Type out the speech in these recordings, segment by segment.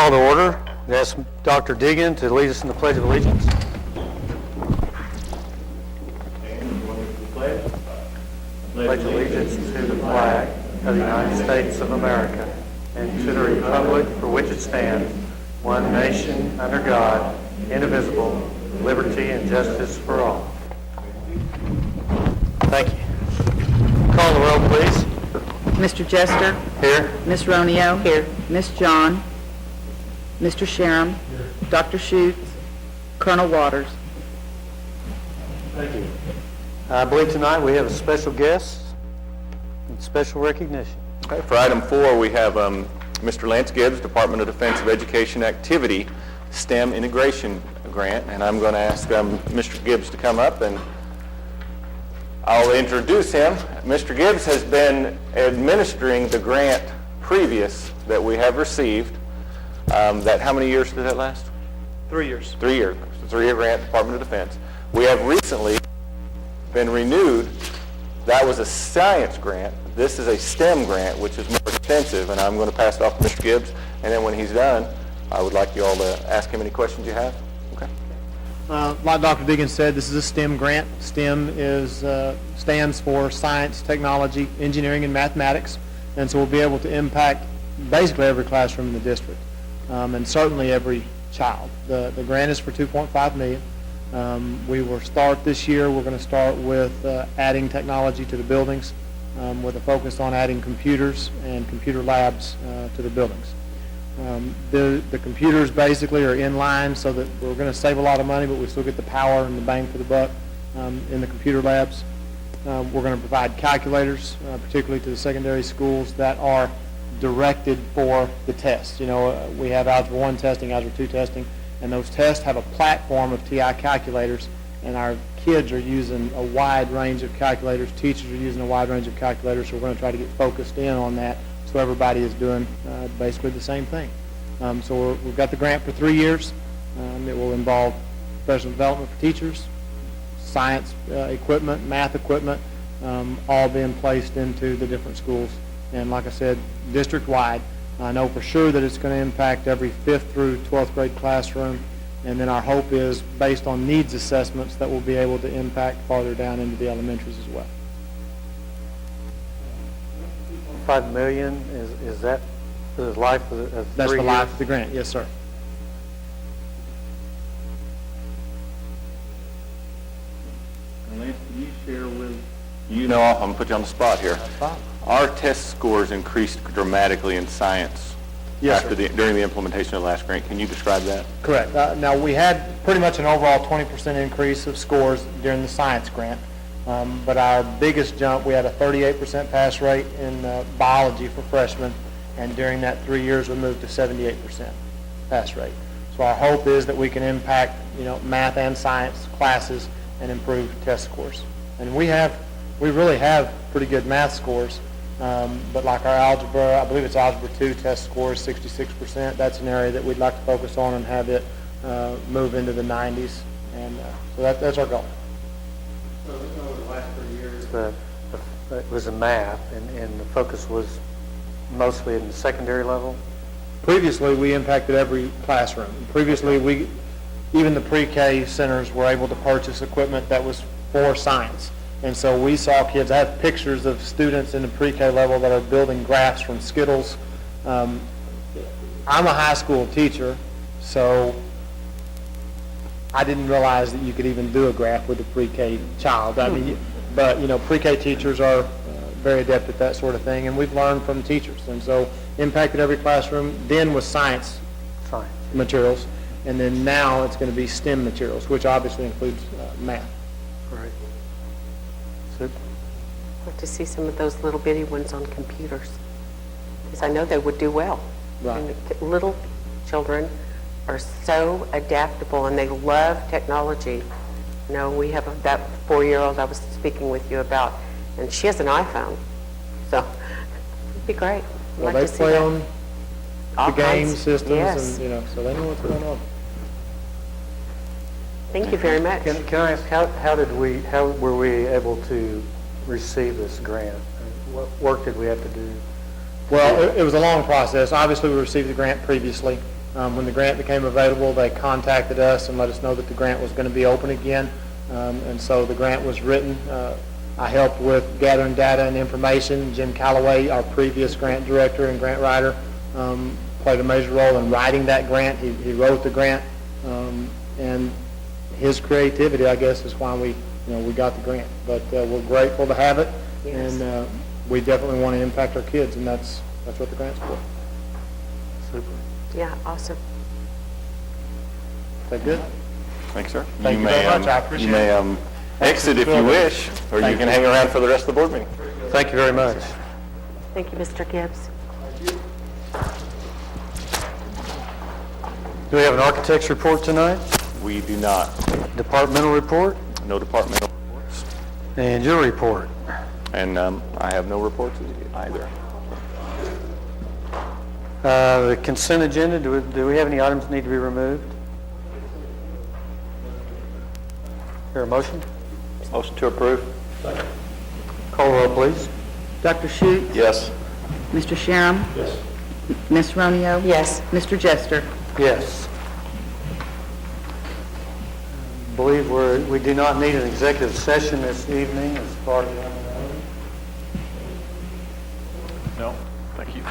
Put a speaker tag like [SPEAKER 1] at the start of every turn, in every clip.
[SPEAKER 1] Call to order. Ask Dr. Diggin to lead us in the Pledge of Allegiance. Pledge allegiance to the flag of the United States of America and to the republic for which it stands, one nation under God, indivisible, with liberty and justice for all. Thank you. Call the roll, please.
[SPEAKER 2] Mr. Jester?
[SPEAKER 1] Here.
[SPEAKER 2] Ms. Ronio? Here. Ms. John? Mr. Sharam? Here. Dr. Schutz? Colonel Waters?
[SPEAKER 1] Thank you. I believe tonight we have a special guest and special recognition.
[SPEAKER 3] Okay, for item 4, we have Mr. Lance Gibbs, Department of Defensive Education Activity STEM Integration Grant, and I'm going to ask Mr. Gibbs to come up and I'll introduce him. Mr. Gibbs has been administering the grant previous that we have received. How many years did that last?
[SPEAKER 4] 3 years.
[SPEAKER 3] 3 years. It's a 3-year grant, Department of Defense. We have recently been renewed. That was a science grant. This is a STEM grant, which is more extensive, and I'm going to pass it off to Mr. Gibbs, and then when he's done, I would like you all to ask him any questions you have. Okay.
[SPEAKER 4] Like Dr. Diggins said, this is a STEM grant. STEM stands for science, technology, engineering, and mathematics, and so we'll be able to impact basically every classroom in the district, and certainly every child. The grant is for $2.5 million. We will start this year. We're going to start with adding technology to the buildings, with a focus on adding computers and computer labs to the buildings. The computers basically are in line so that we're going to save a lot of money, but we still get the power and the bang for the buck in the computer labs. We're going to provide calculators, particularly to the secondary schools, that are directed for the tests. You know, we have Algebra 1 testing, Algebra 2 testing, and those tests have a platform of TI calculators, and our kids are using a wide range of calculators. Teachers are using a wide range of calculators, so we're going to try to get focused in on that so everybody is doing basically the same thing. So we've got the grant for 3 years. It will involve professional development for teachers, science equipment, math equipment, all being placed into the different schools. And like I said, district-wide. I know for sure that it's going to impact every 5th through 12th grade classroom, and then our hope is, based on needs assessments, that we'll be able to impact farther down into the elementaries as well.
[SPEAKER 1] $5 million, is that the life of 3 years?
[SPEAKER 4] That's the life of the grant, yes, sir.
[SPEAKER 3] And Lance, can you share with I'm going to put you on the spot here. Our test scores increased dramatically in science during the implementation of the last grant. Can you describe that?
[SPEAKER 4] Correct. Now, we had pretty much an overall 20% increase of scores during the science grant, but our biggest jump, we had a 38% pass rate in biology for freshmen, and during that 3 years, we moved to 78% pass rate. So our hope is that we can impact, math and science classes and improve test scores. And we really have pretty good math scores. But like our algebra, I believe it's Algebra 2 test score is 66%. That's an area that we'd like to focus on and have it move into the 90s. And so that's our goal.
[SPEAKER 1] So over the last 3 years, it was in math, and the focus was mostly in the secondary level?
[SPEAKER 4] Previously, we impacted every classroom. Previously, even the pre-K centers were able to purchase equipment that was for science. And so we saw kids. I have pictures of students in the pre-K level that are building graphs from Skittles. I'm a high school teacher, so I didn't realize that you could even do a graph with a pre-K child. I mean, but pre-K teachers are very adept at that sort of thing, and we've learned from teachers. And so impacted every classroom. Then was science materials, and then now it's going to be STEM materials, which obviously includes math.
[SPEAKER 1] Right.
[SPEAKER 5] I'd like to see some of those little bitty ones on computers, because I know they would do well.
[SPEAKER 4] Right.
[SPEAKER 5] And the little children are so adaptable, and they love technology. We have that 4-year-old I was speaking with you about, and she has an iPhone, so it'd be great.
[SPEAKER 4] Well, they play on the game systems, and so they know what's going on.
[SPEAKER 5] Thank you very much.
[SPEAKER 1] Can I ask, how were we able to receive this grant? What work did we have to do?
[SPEAKER 4] Well, it was a long process. Obviously, we received the grant previously. When the grant became available, they contacted us and let us know that the grant was going to be open again. And so the grant was written. I helped with gathering data and information. Jim Calloway, our previous grant director and grant writer, played a major role in writing that grant. He wrote the grant, and his creativity, I guess, is why we got the grant. But we're grateful to have it,
[SPEAKER 5] Yes.
[SPEAKER 4] and we definitely want to impact our kids, and that's what the grant's for.
[SPEAKER 1] Super.
[SPEAKER 5] Yeah, awesome.
[SPEAKER 4] Is that good?
[SPEAKER 3] Thanks, sir.
[SPEAKER 4] Thank you very much. I appreciate
[SPEAKER 3] You may exit if you wish, or you can hang around for the rest of the board meeting.
[SPEAKER 1] Thank you very much.
[SPEAKER 5] Thank you, Mr. Gibbs.
[SPEAKER 1] Do we have an architect's report tonight?
[SPEAKER 3] We do not.
[SPEAKER 1] Departmental report?
[SPEAKER 3] No departmental reports.
[SPEAKER 1] And your report?
[SPEAKER 3] And I have no reports either.
[SPEAKER 1] The consent agenda, do we have any items that need to be removed? Here, a motion?
[SPEAKER 3] Motion to approve?
[SPEAKER 1] Call roll, please.
[SPEAKER 2] Dr. Schutz?
[SPEAKER 3] Yes.
[SPEAKER 2] Mr. Sharam?
[SPEAKER 1] Yes.
[SPEAKER 2] Ms. Romeo?
[SPEAKER 5] Yes.
[SPEAKER 2] Mr. Jester?
[SPEAKER 1] Yes. I believe we do not need an executive session this evening as part of the
[SPEAKER 3] No. Thank you.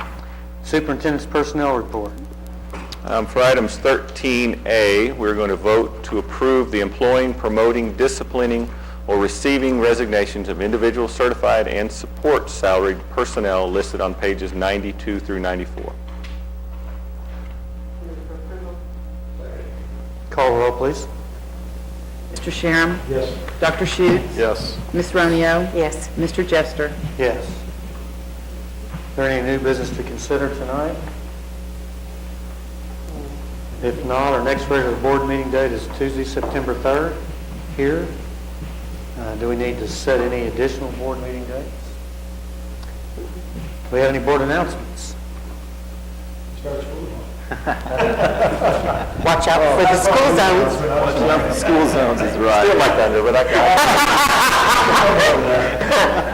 [SPEAKER 1] Superintendent's personnel report.
[SPEAKER 3] For items 13A, we're going to vote to approve the employing, promoting, disciplining, or receiving resignations of individual certified and support salaried personnel listed on pages 92 through 94.
[SPEAKER 1] Call roll, please.
[SPEAKER 2] Mr. Sharam? Yes. Dr. Schutz?
[SPEAKER 3] Yes.
[SPEAKER 2] Ms. Romeo?
[SPEAKER 5] Yes.
[SPEAKER 2] Mr. Jester?
[SPEAKER 1] Yes. Is there any new business to consider tonight? If not, our next regular board meeting date is Tuesday, September 3rd, here. Do we need to set any additional board meeting dates? Do we have any board announcements?
[SPEAKER 5] Watch out for the school zones.
[SPEAKER 3] School zones is right. Still like under, but I can.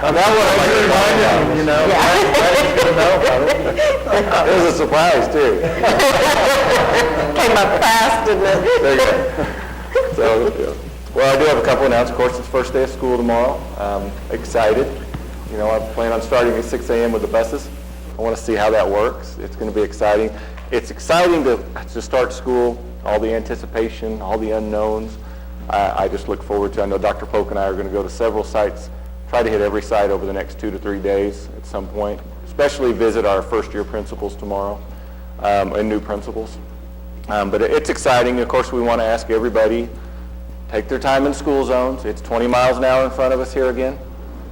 [SPEAKER 1] That one I should remind you,
[SPEAKER 3] It was a surprise, too.
[SPEAKER 5] Came up fast, didn't it?
[SPEAKER 3] There you go. So, well, I do have a couple announcements. Of course, it's first day of school tomorrow. Excited. I plan on starting at 6 a.m. with the buses. I want to see how that works. It's going to be exciting. It's exciting to start school, all the anticipation, all the unknowns. I just look forward to, I know Dr. Polk and I are going to go to several sites, try to hit every site over the next 2 to 3 days at some point, especially visit our first-year principals tomorrow and new principals. But it's exciting. Of course, we want to ask everybody, take their time in school zones. It's 20 miles an hour in front of us here again.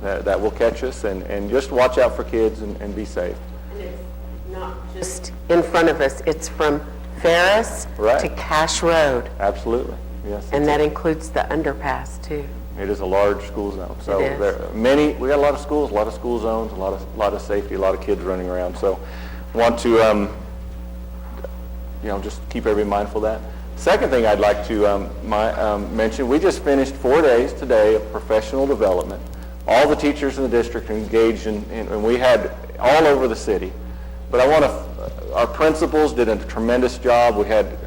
[SPEAKER 3] That will catch us, and just watch out for kids and be safe.
[SPEAKER 5] And it's not just in front of us, it's from Ferris
[SPEAKER 3] Right.
[SPEAKER 5] to Cash Road,
[SPEAKER 3] Absolutely, yes.
[SPEAKER 5] and that includes the underpass, too.
[SPEAKER 3] It is a large school zone. So
[SPEAKER 5] It is.
[SPEAKER 3] there are we got a lot of schools, a lot of school zones, a lot of safety, a lot of kids running around. So want to just keep everybody mindful of that. Second thing I'd like to mention, we just finished 4 days today of professional development. All the teachers in the district engaged and we had all over the city. But our principals did a tremendous job. We had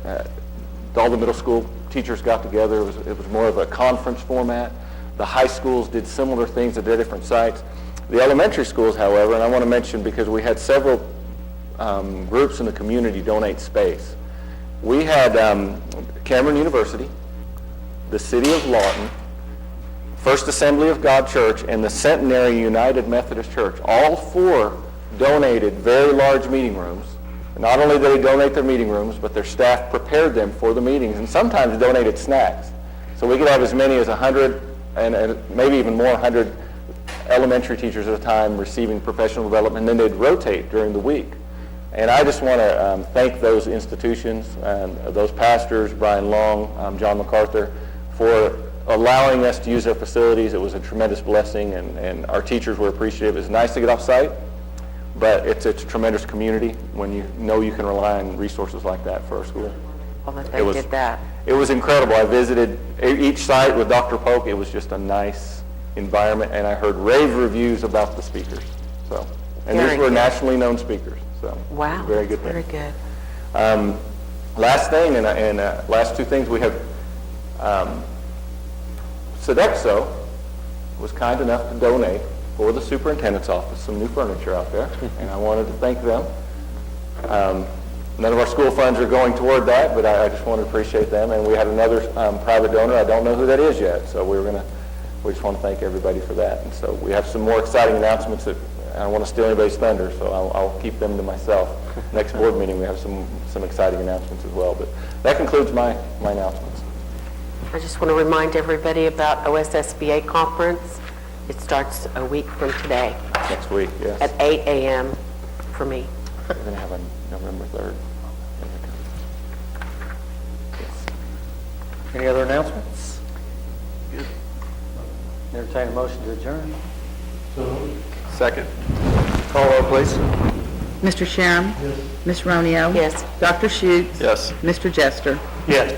[SPEAKER 3] all the middle school teachers got together. It was more of a conference format. The high schools did similar things at their different sites. The elementary schools, however, and I want to mention because we had several groups in the community donate space. We had Cameron University, the City of Lawton, First Assembly of God Church, and the Centenary United Methodist Church. All four donated very large meeting rooms. Not only did they donate their meeting rooms, but their staff prepared them for the meetings and sometimes donated snacks. So we could have as many as 100 and maybe even more, 100 elementary teachers at a time receiving professional development, and then they'd rotate during the week. And I just want to thank those institutions and those pastors, Brian Long, John MacArthur, for allowing us to use their facilities. It was a tremendous blessing, and our teachers were appreciative. It's nice to get off site, but it's a tremendous community when you know you can rely on resources like that for our school.
[SPEAKER 5] Well, that they did that.
[SPEAKER 3] It was incredible. I visited each site with Dr. Polk. It was just a nice environment, and I heard rave reviews about the speakers. And
[SPEAKER 5] Very
[SPEAKER 3] these were
[SPEAKER 5] good.
[SPEAKER 3] nationally known speakers. So
[SPEAKER 5] Wow,
[SPEAKER 3] very good.
[SPEAKER 5] very good.
[SPEAKER 3] Last thing, last two things, we have, Sodexo was kind enough to donate for the superintendent's office some new furniture out there, and I wanted to thank them. None of our school funds are going toward that, but I just want to appreciate them. And we had another private donor. I don't know who that is yet, so we just want to thank everybody for that. And so we have some more exciting announcements that I don't want to steal anybody's thunder, so I'll keep them to myself. Next board meeting, we have some exciting announcements as well. But that concludes my announcements.
[SPEAKER 5] I just want to remind everybody about OSSBA conference. It starts a week from today
[SPEAKER 3] Next week, yes.
[SPEAKER 5] at 8 a.m. for me.
[SPEAKER 3] We're going to have on November 3rd. Yes.
[SPEAKER 1] Any other announcements? Good. Entertain a motion to adjourn.
[SPEAKER 3] Second.
[SPEAKER 1] Call roll, please.
[SPEAKER 2] Mr. Sherem? Yes. Ms. Ronio?
[SPEAKER 5] Yes.
[SPEAKER 2] Dr. Schutz?
[SPEAKER 3] Yes.
[SPEAKER 2] Mr. Jester?
[SPEAKER 1] Yes.